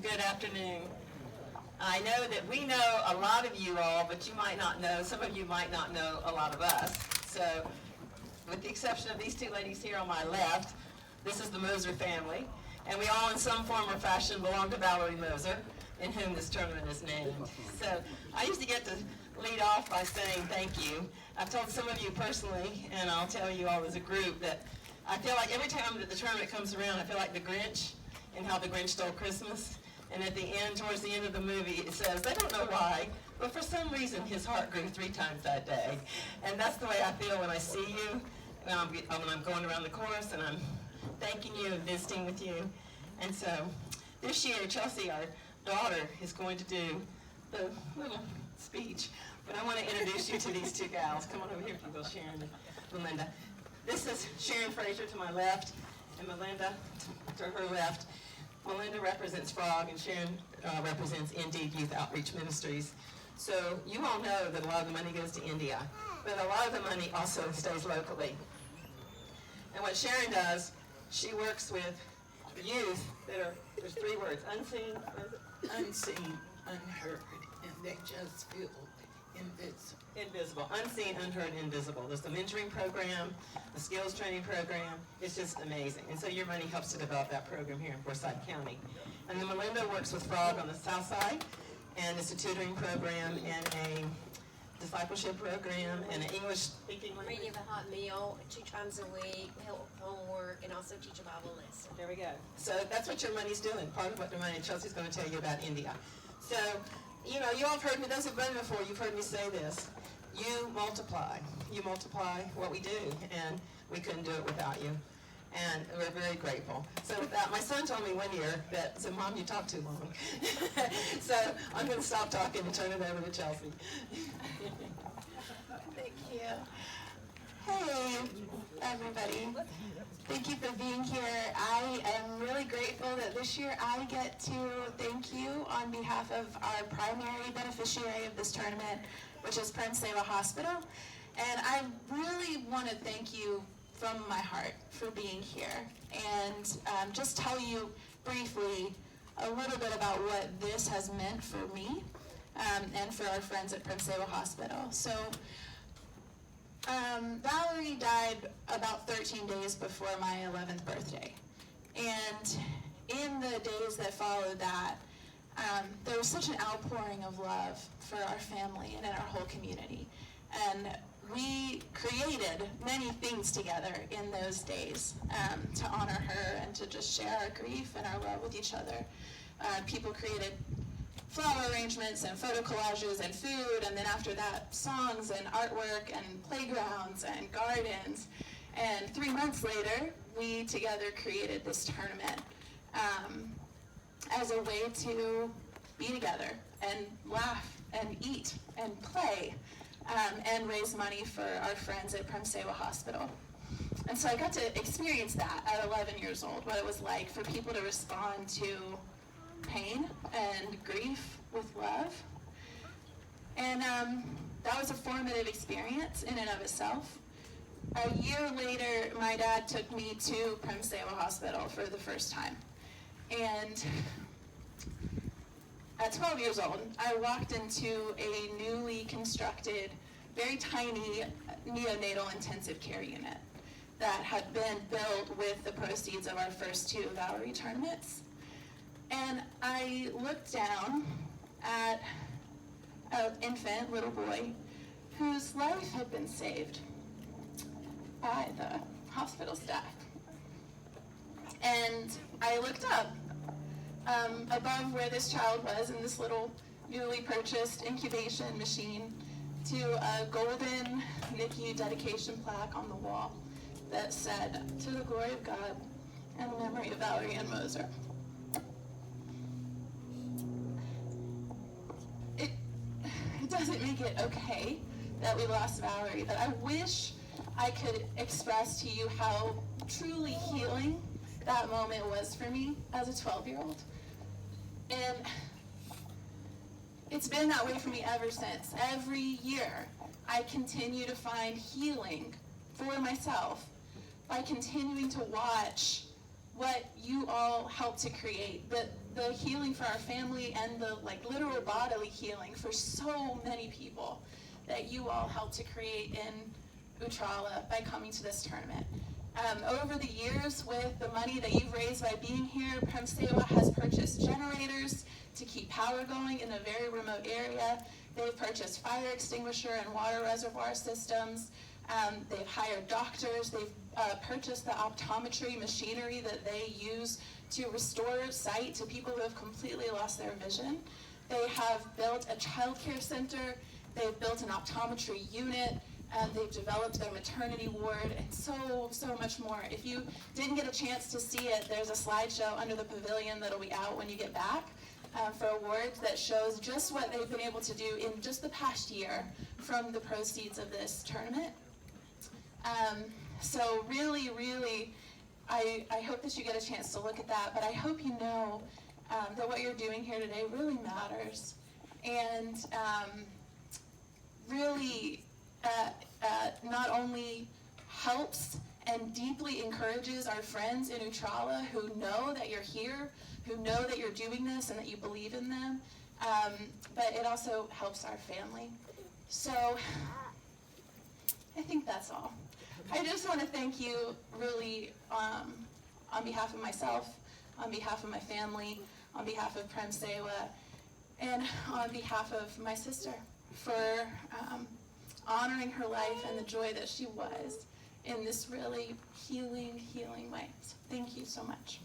good afternoon. I know that we know a lot of you all, but you might not know, some of you might not know a lot of us. So, with the exception of these two ladies here on my left, this is the Moser family, and we all in some form or fashion belong to Valerie Moser, in whom this tournament is named. So, I usually get to lead off by saying thank you. I've told some of you personally, and I'll tell you all as a group, that I feel like every time that the tournament comes around, I feel like the Grinch and How the Grinch Stole Christmas. And at the end, towards the end of the movie, it says, they don't know why, but for some reason his heart grew 3 times that day. And that's the way I feel when I see you, when I'm going around the course and I'm thanking you and visiting with you. And so this year, Chelsea, our daughter, is going to do the little speech. But I want to introduce you to these two gals. Come on over here if you will, Sharon and Melinda. This is Sharon Fraser to my left, and Melinda to her left. Melinda represents Frog, and Sharon represents Indeed Youth Outreach Ministries. So you all know that a lot of the money goes to India, but a lot of the money also stays locally. And what Sharon does, she works with youth that are, there's 3 words, unseen, Unseen, unheard, and they just feel invisible, unseen, unheard, invisible. There's the mentoring program, the skills training program. It's just amazing. And so your money helps to develop that program here in Forsyth County. And then Melinda works with Frog on the south side, and it's a tutoring program and a discipleship program and an English speaking language. Bring you a hot meal 2 times a week, help with homework, and also teach a Bible lesson. There we go. So that's what your money's doing. Part of what the money, Chelsea's going to tell you about India. So, you know, you all have heard me, those who've been before, you've heard me say this. You multiply. You multiply what we do, and we couldn't do it without you. And we're very grateful. So with that, my son told me one year that, so Mom, you talk too long. So I'm going to stop talking and turn it over to Chelsea. Thank you. Hey, everybody. Thank you for being here. I am really grateful that this year I get to thank you on behalf of our primary beneficiary of this tournament, which is Prince Seva Hospital. And I really want to thank you from my heart for being here and just tell you briefly a little bit about what this has meant for me and for our friends at Prince Seva Hospital. So Valerie died about 13 days before my 11th birthday. And in the days that followed that, there was such an outpouring of love for our family and in our whole community. And we created many things together in those days to honor her and to just share our grief and our love with each other. People created flower arrangements and photo collages and food, and then after that, songs and artwork and playgrounds and gardens. And 3 months later, we together created this tournament as a way to be together and laugh and eat and play and raise money for our friends at Prince Seva Hospital. And so I got to experience that at 11 years old, what it was like for people to respond to pain and grief with love. And that was a formative experience in and of itself. A year later, my dad took me to Prince Seva Hospital for the first time. And at 12 years old, I walked into a newly constructed, very tiny neonatal intensive care unit that had been built with the proceeds of our first 2 Valerie tournaments. And I looked down at an infant, little boy, whose life had been saved by the hospital staff. And I looked up above where this child was in this little newly purchased incubation machine to a golden NICU dedication plaque on the wall that said, "To the glory of God and the memory of Valerie Ann Moser." It doesn't make it okay that we lost Valerie, but I wish I could express to you how truly healing that moment was for me as a 12-year-old. And it's been that way for me ever since. Every year, I continue to find healing for myself by continuing to watch what you all helped to create, the healing for our family and the literal bodily healing for so many people that you all helped to create in Utrala by coming to this tournament. Over the years, with the money that you've raised by being here, Premsewa has purchased generators to keep power going in a very remote area. They've purchased fire extinguisher and water reservoir systems. They've hired doctors. They've purchased the optometry machinery that they use to restore sight to people who have completely lost their vision. They have built a child care center. They've built an optometry unit. They've developed their maternity ward, and so much more. If you didn't get a chance to see it, there's a slideshow under the pavilion that'll be out when you get back for awards that shows just what they've been able to do in just the past year from the proceeds of this tournament. So really, I hope that you get a chance to look at that, but I hope you know that what you're doing here today really matters, and really not only helps and deeply encourages our friends in Utrala who know that you're here, who know that you're doing this and that you believe in them, but it also helps our family. So I think that's all. I just want to thank you really on behalf of myself, on behalf of my family, on behalf of Premsewa, and on behalf of my sister for honoring her life and the joy that she was in this really healing way. So thank you so much.